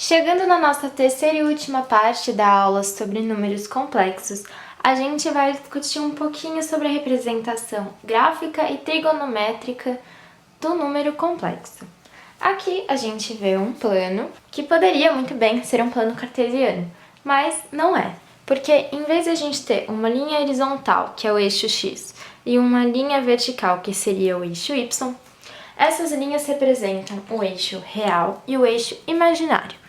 Chegando na nossa terceira e última parte da aula sobre números complexos, a gente vai discutir um pouquinho sobre a representação gráfica e trigonométrica do número complexo. Aqui a gente vê um plano que poderia muito bem ser um plano cartesiano, mas não é, porque em vez de a gente ter uma linha horizontal, que é o eixo x, e uma linha vertical, que seria o eixo y, essas linhas representam o eixo real e o eixo imaginário.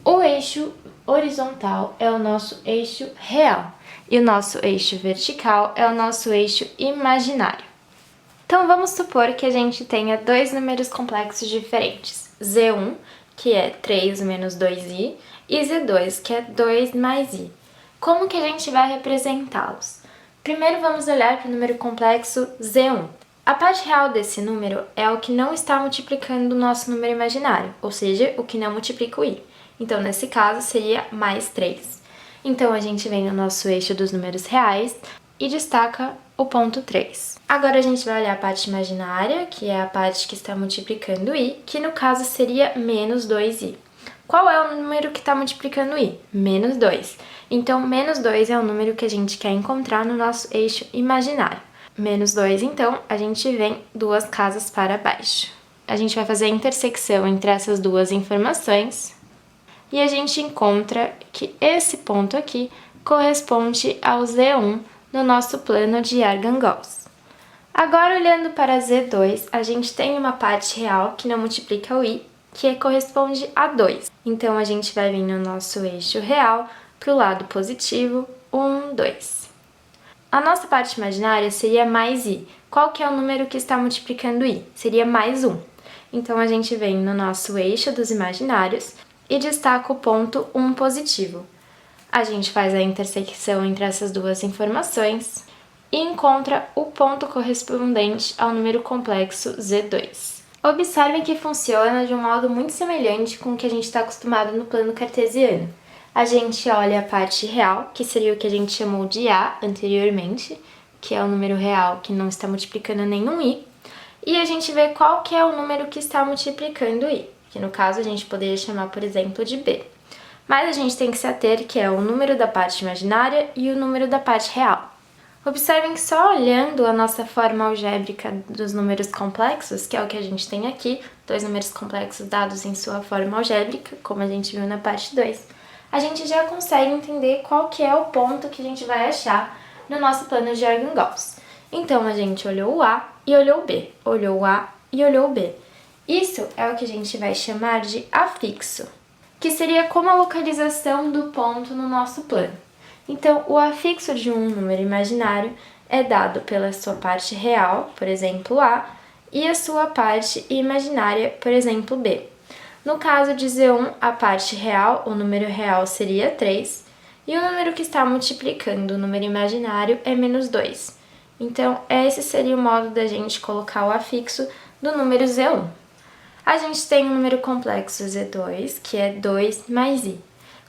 O eixo horizontal é o nosso eixo real e o nosso eixo vertical é o nosso eixo imaginário. Então vamos supor que a gente tenha dois números complexos diferentes, z1, que é 3 menos 2i, e z2, que é 2 mais i. Como que a gente vai representá-los? Primeiro vamos olhar para o número complexo z1. A parte real desse número é o que não está multiplicando o nosso número imaginário, ou seja, o que não multiplica o i. Então, nesse caso, seria mais 3. Então, a gente vem no nosso eixo dos números reais e destaca o ponto 3. Agora, a gente vai olhar a parte imaginária, que é a parte que está multiplicando i, que no caso seria menos 2i. Qual é o número que está multiplicando i? Menos 2. Então, menos 2 é o número que a gente quer encontrar no nosso eixo imaginário. Menos 2, então, a gente vem duas casas para baixo. A gente vai fazer a intersecção entre essas duas informações e a gente encontra que esse ponto aqui corresponde ao Z1 no nosso plano de Argand-Gauss. Agora, olhando para Z2, a gente tem uma parte real que não multiplica o i, que corresponde a 2. Então, a gente vai vir no nosso eixo real para o lado positivo, 1, 2. A nossa parte imaginária seria mais i. Qual que é o número que está multiplicando i? Seria mais 1. Então, a gente vem no nosso eixo dos imaginários e destaca o ponto 1 positivo. A gente faz a intersecção entre essas duas informações e encontra o ponto correspondente ao número complexo Z2. Observem que funciona de um modo muito semelhante com o que a gente está acostumado no plano cartesiano. A gente olha a parte real, que seria o que a gente chamou de A anteriormente, que é o número real que não está multiplicando nenhum i, e a gente vê qual que é o número que está multiplicando i, que no caso a gente poderia chamar, por exemplo, de b. Mas a gente tem que se ater que é o número da parte imaginária e o número da parte real. Observem que só olhando a nossa forma algébrica dos números complexos, que é o que a gente tem aqui, dois números complexos dados em sua forma algébrica, como a gente viu na parte 2, a gente já consegue entender qual que é o ponto que a gente vai achar no nosso plano de Argand-Gauss. Então, a gente olhou o A e olhou o B, olhou o A e olhou o B. Isso é o que a gente vai chamar de afixo, que seria como a localização do ponto no nosso plano. Então, o afixo de um número imaginário é dado pela sua parte real, por exemplo, A, e a sua parte imaginária, por exemplo, B. No caso de Z1, a parte real, o número real seria 3, e o número que está multiplicando o número imaginário é menos 2. Então, esse seria o modo da gente colocar o afixo do número Z1. A gente tem um número complexo Z2, que é 2 mais i.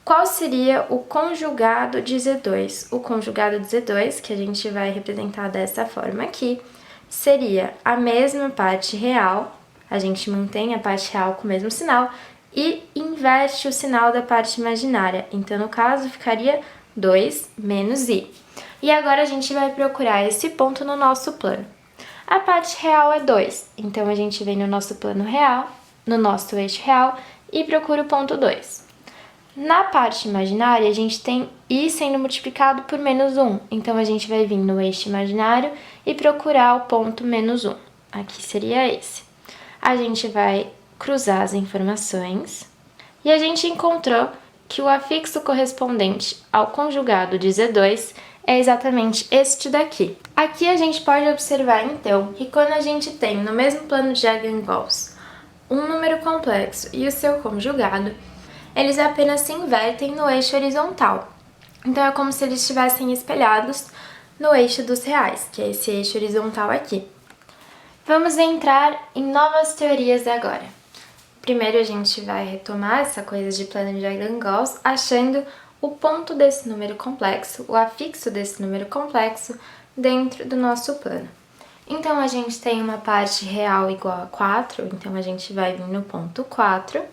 Qual seria o conjugado de Z2? O conjugado de Z2, que a gente vai representar dessa forma aqui, seria a mesma parte real, a gente mantém a parte real com o mesmo sinal e inverte o sinal da parte imaginária. Então, no caso, ficaria 2 menos i. E agora a gente vai procurar esse ponto no nosso plano. A parte real é 2, então a gente vem no nosso plano real, no nosso eixo real, e procura o ponto 2. Na parte imaginária, a gente tem i sendo multiplicado por menos 1, então a gente vai vir no eixo imaginário e procurar o ponto menos 1. Aqui seria esse. A gente vai cruzar as informações e a gente encontrou que o afixo correspondente ao conjugado de Z2 é exatamente este daqui. Aqui a gente pode observar, então, que quando a gente tem no mesmo plano de Argand-Gauss um número complexo e o seu conjugado, eles apenas se invertem no eixo horizontal. Então, é como se eles estivessem espelhados no eixo dos reais, que é esse eixo horizontal aqui. Vamos entrar em novas teorias agora. Primeiro, a gente vai retomar essa coisa de plano de Argand-Gauss, achando o ponto desse número complexo, o afixo desse número complexo, dentro do nosso plano. Então, a gente tem uma parte real igual a 4, então a gente vai vir no ponto 4,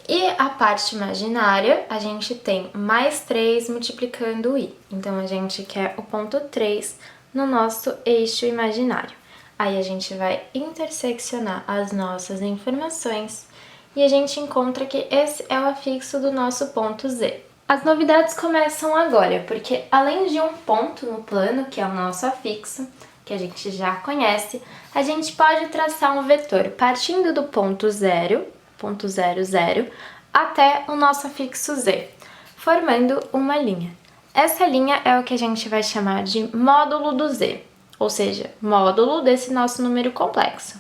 E a parte imaginária, a gente tem mais 3 multiplicando o i. Então, a gente quer o ponto 3 no nosso eixo imaginário. Aí, a gente vai interseccionar as nossas informações e a gente encontra que esse é o afixo do nosso ponto Z. As novidades começam agora, porque além de um ponto no plano, que é o nosso afixo, que a gente já conhece, a gente pode traçar um vetor partindo do ponto 0, ponto 0, 0, até o nosso afixo Z, formando uma linha. Essa linha é o que a gente vai chamar de módulo do Z, ou seja, módulo desse nosso número complexo.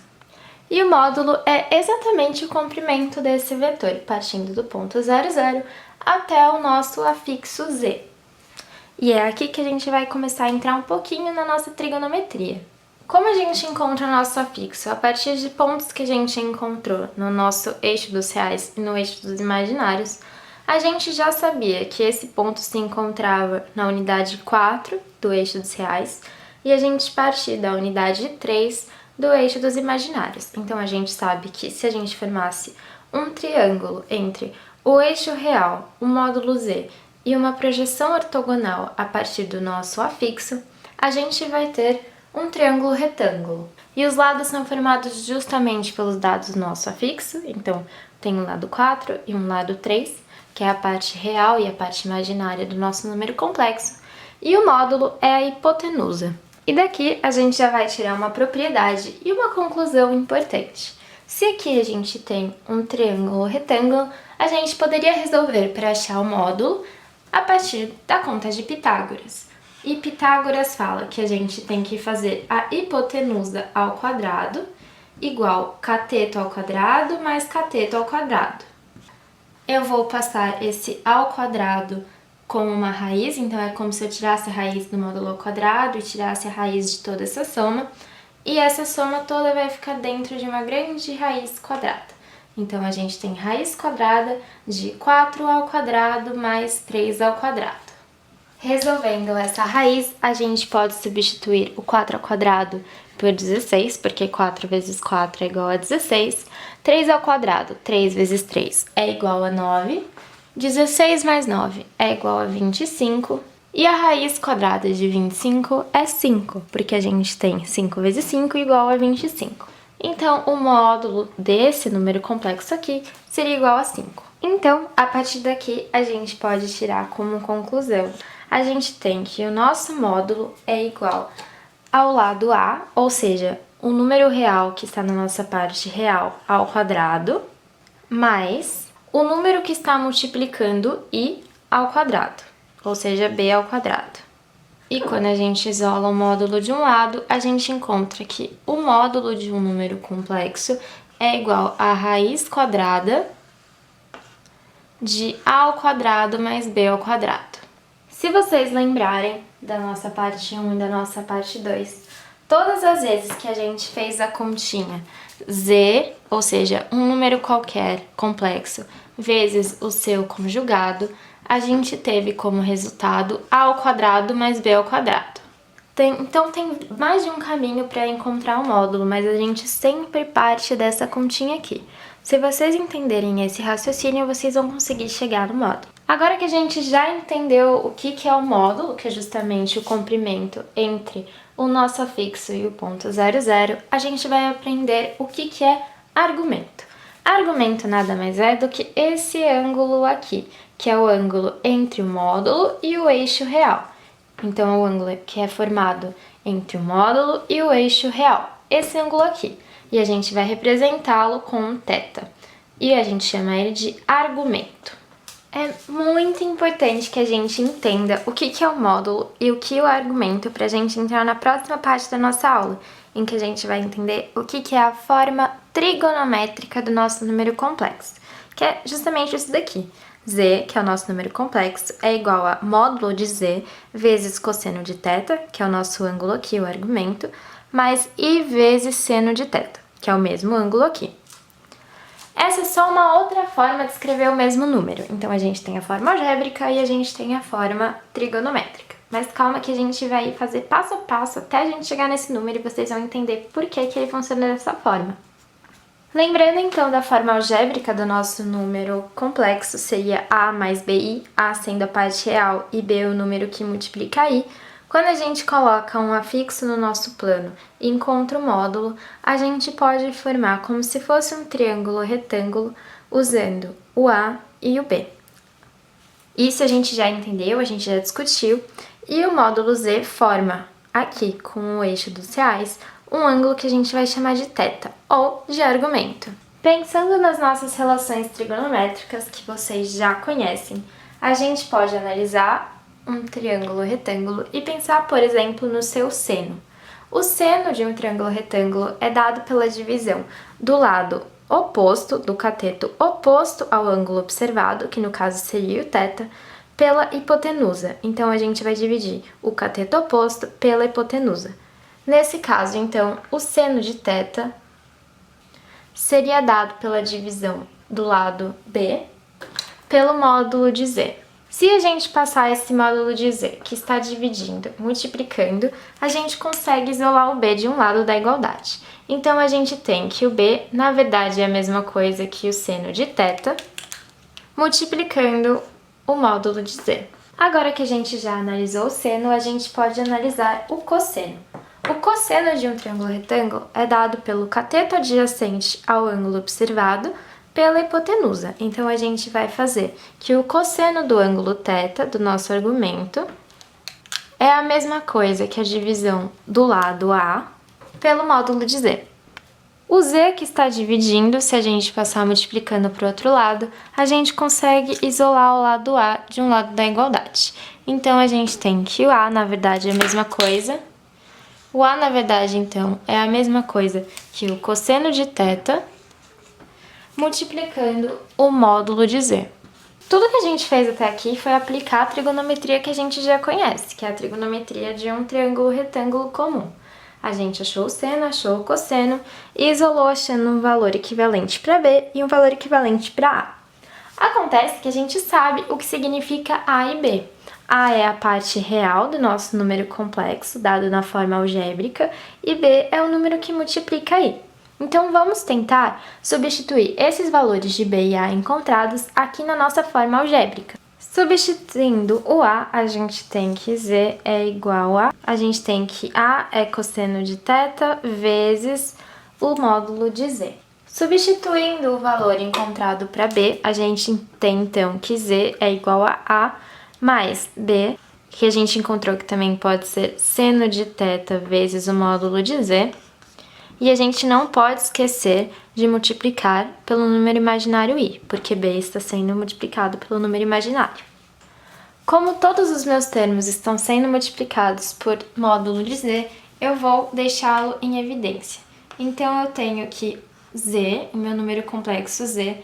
E o módulo é exatamente o comprimento desse vetor, partindo do ponto 0, 0 até o nosso afixo Z. E é aqui que a gente vai começar a entrar um pouquinho na nossa trigonometria. Como a gente encontra o nosso afixo? A partir de pontos que a gente encontrou no nosso eixo dos reais e no eixo dos imaginários, a gente já sabia que esse ponto se encontrava na unidade 4 do eixo dos reais e a gente partir da unidade 3 do eixo dos imaginários. Então, a gente sabe que se a gente formasse um triângulo entre o eixo real, o módulo Z e uma projeção ortogonal a partir do nosso afixo, a gente vai ter um triângulo retângulo. E os lados são formados justamente pelos dados do nosso afixo, então tem um lado 4 e um lado 3, que é a parte real e a parte imaginária do nosso número complexo, e o módulo é a hipotenusa. E daqui a gente já vai tirar uma propriedade e uma conclusão importante. Se aqui a gente tem um triângulo retângulo, a gente poderia resolver para achar o módulo a partir da conta de Pitágoras. E Pitágoras fala que a gente tem que fazer a hipotenusa ao quadrado igual cateto ao quadrado mais cateto ao quadrado. Eu vou passar esse ao quadrado com uma raiz, então é como se eu tirasse a raiz do módulo ao quadrado e tirasse a raiz de toda essa soma, e essa soma toda vai ficar dentro de uma grande raiz quadrada. Então, a gente tem raiz quadrada de 4 ao quadrado mais 3 ao quadrado. Resolvendo essa raiz, a gente pode substituir o 4 ao quadrado por 16, porque 4 vezes 4 é igual a 16. 3 ao quadrado, 3 vezes 3 é igual a 9. 16 mais 9 é igual a 25. E a raiz quadrada de 25 é 5, porque a gente tem 5 vezes 5 igual a 25. Então, o módulo desse número complexo aqui seria igual a 5. Então, a partir daqui, a gente pode tirar como conclusão. A gente tem que o nosso módulo é igual ao lado A, ou seja, o número real que está na nossa parte real ao quadrado, mais o número que está multiplicando I ao quadrado, ou seja, B ao quadrado. E quando a gente isola o módulo de um lado, a gente encontra que o módulo de um número complexo é igual a raiz quadrada de A ao quadrado mais B ao quadrado. Se vocês lembrarem da nossa parte 1 e da nossa parte 2, todas as vezes que a gente fez a continha z, ou seja, um número qualquer complexo, vezes o seu conjugado, a gente teve como resultado a ao quadrado mais b ao quadrado. Então tem mais de um caminho para encontrar o módulo, mas a gente sempre parte dessa continha aqui. Se vocês entenderem esse raciocínio, vocês vão conseguir chegar no módulo. Agora que a gente já entendeu o que é o módulo, que é justamente o comprimento entre o nosso afixo e o ponto 0, 0, a gente vai aprender o que é argumento. Argumento nada mais é do que esse ângulo aqui, que é o ângulo entre o módulo e o eixo real. Então, é o ângulo que é formado entre o módulo e o eixo real, esse ângulo aqui. E a gente vai representá-lo com um θ. E a gente chama ele de argumento. É muito importante que a gente entenda o que é o módulo e o que é o argumento para a gente entrar na próxima parte da nossa aula, em que a gente vai entender o que é a forma trigonométrica do nosso número complexo, que é justamente isso daqui. Z, que é o nosso número complexo, é igual a módulo de Z vezes cosseno de θ, que é o nosso ângulo aqui, o argumento, mais I vezes seno de θ, que é o mesmo ângulo aqui. Essa é só uma outra forma de escrever o mesmo número. Então, a gente tem a forma algébrica e a gente tem a forma trigonométrica. Mas calma que a gente vai fazer passo a passo até a gente chegar nesse número e vocês vão entender por que ele funciona dessa forma. Lembrando então da forma algébrica do nosso número complexo, seria A mais BI, A sendo a parte real e B o número que multiplica I. Quando a gente coloca um afixo no nosso plano e encontra o módulo, a gente pode formar como se fosse um triângulo retângulo usando o A e o B. Isso a gente já entendeu, a gente já discutiu, e o módulo Z forma aqui com o eixo dos reais um ângulo que a gente vai chamar de θ, ou de argumento. Pensando nas nossas relações trigonométricas que vocês já conhecem, a gente pode analisar um triângulo retângulo e pensar, por exemplo, no seu seno. O seno de um triângulo retângulo é dado pela divisão do lado oposto, do cateto oposto ao ângulo observado, que no caso seria o θ, pela hipotenusa. Então, a gente vai dividir o cateto oposto pela hipotenusa. Nesse caso, então, o seno de θ seria dado pela divisão do lado B pelo módulo de Z. Se a gente passar esse módulo de Z, que está dividindo, multiplicando, a gente consegue isolar o B de um lado da igualdade. Então, a gente tem que o B, na verdade, é a mesma coisa que o seno de θ, multiplicando o módulo de Z. Agora que a gente já analisou o seno, a gente pode analisar o cosseno. O cosseno de um triângulo retângulo é dado pelo cateto adjacente ao ângulo observado pela hipotenusa. Então, a gente vai fazer que o cosseno do ângulo θ, do nosso argumento, é a mesma coisa que a divisão do lado A pelo módulo de Z. O Z que está dividindo, se a gente passar multiplicando para o outro lado, a gente consegue isolar o lado A de um lado da igualdade. Então, a gente tem que o A, na verdade, é a mesma coisa. O A, na verdade, então, é a mesma coisa que o cosseno de θ multiplicando o módulo de Z. Tudo que a gente fez até aqui foi aplicar a trigonometria que a gente já conhece, que é a trigonometria de um triângulo retângulo comum. A gente achou o seno, achou o cosseno e isolou achando um valor equivalente para B e um valor equivalente para A. Acontece que a gente sabe o que significa A e B. A é a parte real do nosso número complexo, dado na forma algébrica, e B é o número que multiplica I. Então, vamos tentar substituir esses valores de B e A encontrados aqui na nossa forma algébrica. Substituindo o A, a gente tem que Z é igual a gente tem que A é cosseno de θ vezes o módulo de Z. Substituindo o valor encontrado para B, a gente tem então que Z é igual a mais B, que a gente encontrou que também pode ser seno de θ vezes o módulo de Z. E a gente não pode esquecer de multiplicar pelo número imaginário I, porque B está sendo multiplicado pelo número imaginário. Como todos os meus termos estão sendo multiplicados por módulo de Z, eu vou deixá-lo em evidência. Então, eu tenho que Z, o meu número complexo Z,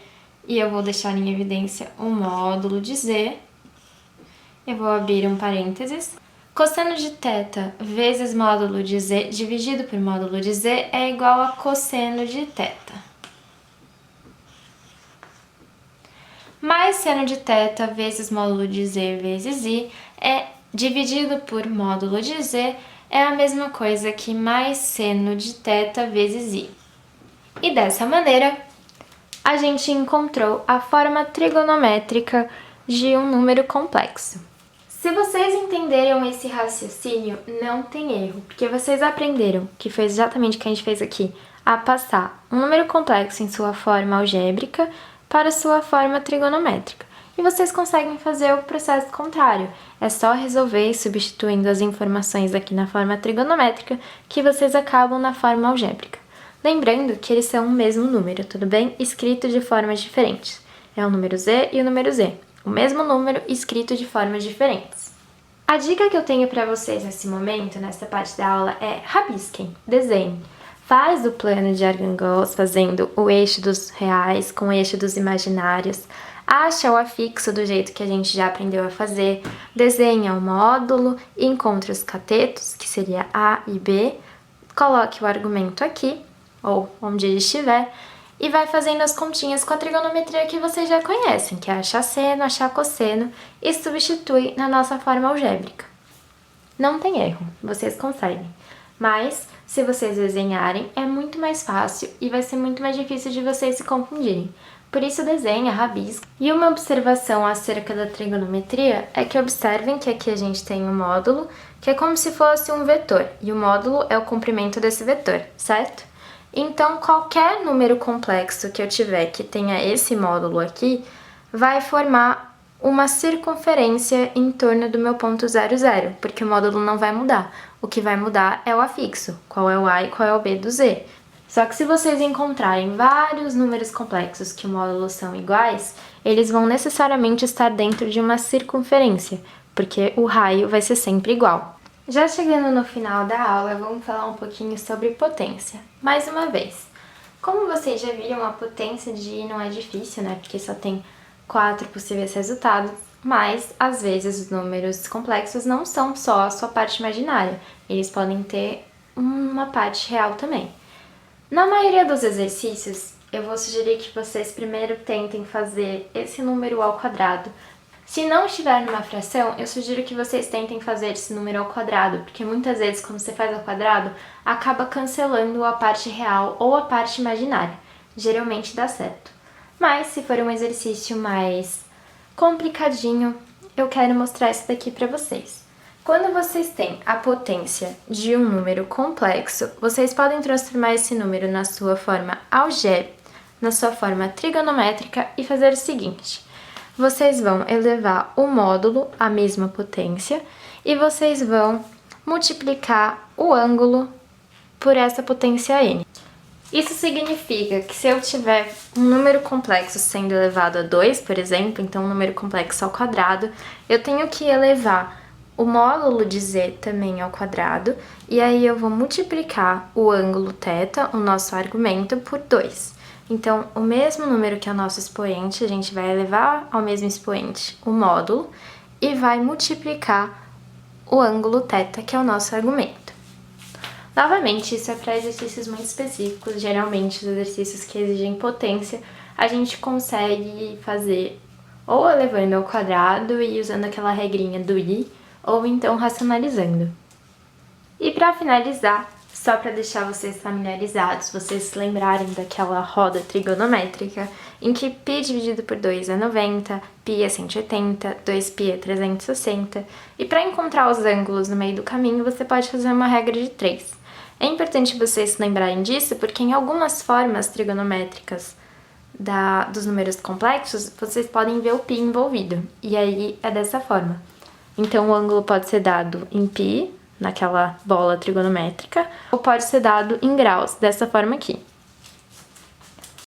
e eu vou deixar em evidência o módulo de Z. Eu vou abrir um parênteses. Cosseno de θ vezes módulo de Z dividido por módulo de Z é igual a cosseno de θ. Mais seno de θ vezes módulo de Z vezes I é dividido por módulo de Z é a mesma coisa que mais seno de θ vezes I. E dessa maneira, a gente encontrou a forma trigonométrica de um número complexo. Se vocês entenderam esse raciocínio, não tem erro, porque vocês aprenderam, que foi exatamente o que a gente fez aqui, a passar um número complexo em sua forma algébrica para sua forma trigonométrica. E vocês conseguem fazer o processo contrário, é só resolver substituindo as informações aqui na forma trigonométrica que vocês acabam na forma algébrica. Lembrando que eles são o mesmo número, tudo bem? Escrito de formas diferentes. É o número Z e o número Z. O mesmo número escrito de formas diferentes. A dica que eu tenho para vocês nesse momento, nessa parte da aula, é rabisquem, desenhem. Faz o plano de Argand-Goss fazendo o eixo dos reais com o eixo dos imaginários. Acha o afixo do jeito que a gente já aprendeu a fazer. Desenha o módulo, encontra os catetos, que seria A e B. Coloque o argumento aqui, ou onde ele estiver. E vai fazendo as continhas com a trigonometria que vocês já conhecem, que é achar seno, achar cosseno, e substitui na nossa forma algébrica. Não tem erro, vocês conseguem. Mas Se vocês desenharem, é muito mais fácil e vai ser muito mais difícil de vocês se confundirem. Por isso, desenha, rabisca. E uma observação acerca da trigonometria é que observem que aqui a gente tem um módulo, que é como se fosse um vetor, e o módulo é o comprimento desse vetor, certo? Então, qualquer número complexo que eu tiver que tenha esse módulo aqui, vai formar uma circunferência em torno do meu ponto 0, 0, porque o módulo não vai mudar. O que vai mudar é o afixo, qual é o A e qual é o B do Z. Só que se vocês encontrarem vários números complexos que o módulo são iguais, eles vão necessariamente estar dentro de uma circunferência, porque o raio vai ser sempre igual. Já chegando no final da aula, vamos falar um pouquinho sobre potência. Mais uma vez, como vocês já viram, a potência de I não é difícil, né? Porque só tem 4 possíveis resultados, mas às vezes os números complexos não são só a sua parte imaginária, eles podem ter uma parte real também. Na maioria dos exercícios, eu vou sugerir que vocês primeiro tentem fazer esse número ao quadrado. Se não estiver numa fração, eu sugiro que vocês tentem fazer esse número ao quadrado, porque muitas vezes quando você faz ao quadrado, acaba cancelando a parte real ou a parte imaginária. Geralmente dá certo. Mas se for um exercício mais complicadinho, eu quero mostrar isso daqui para vocês. Quando vocês têm a potência de um número complexo, vocês podem transformar esse número na sua forma algébrica, na sua forma trigonométrica e fazer o seguinte. Vocês vão elevar o módulo à mesma potência e vocês vão multiplicar o ângulo por essa potência n. Isso significa que se eu tiver um número complexo sendo elevado a 2, por exemplo, então um número complexo ao quadrado, eu tenho que elevar o módulo de z também ao quadrado, e aí eu vou multiplicar o ângulo θ, o nosso argumento, por 2. Então, o mesmo número que é o nosso expoente, a gente vai elevar ao mesmo expoente o módulo e vai multiplicar o ângulo θ, que é o nosso argumento. Novamente, isso é para exercícios muito específicos, geralmente os exercícios que exigem potência, a gente consegue fazer ou elevando ao quadrado e usando aquela regrinha do i, ou então racionalizando. E para finalizar, só para deixar vocês familiarizados, vocês se lembrarem daquela roda trigonométrica em que π dividido por 2 é 90, π é 180, 2π é 360, e para encontrar os ângulos no meio do caminho, você pode fazer uma regra de 3. É importante vocês se lembrarem disso porque em algumas formas trigonométricas dos números complexos, vocês podem ver o π envolvido, e aí é dessa forma. Então, o ângulo pode ser dado em π, naquela bola trigonométrica, ou pode ser dado em graus, dessa forma aqui.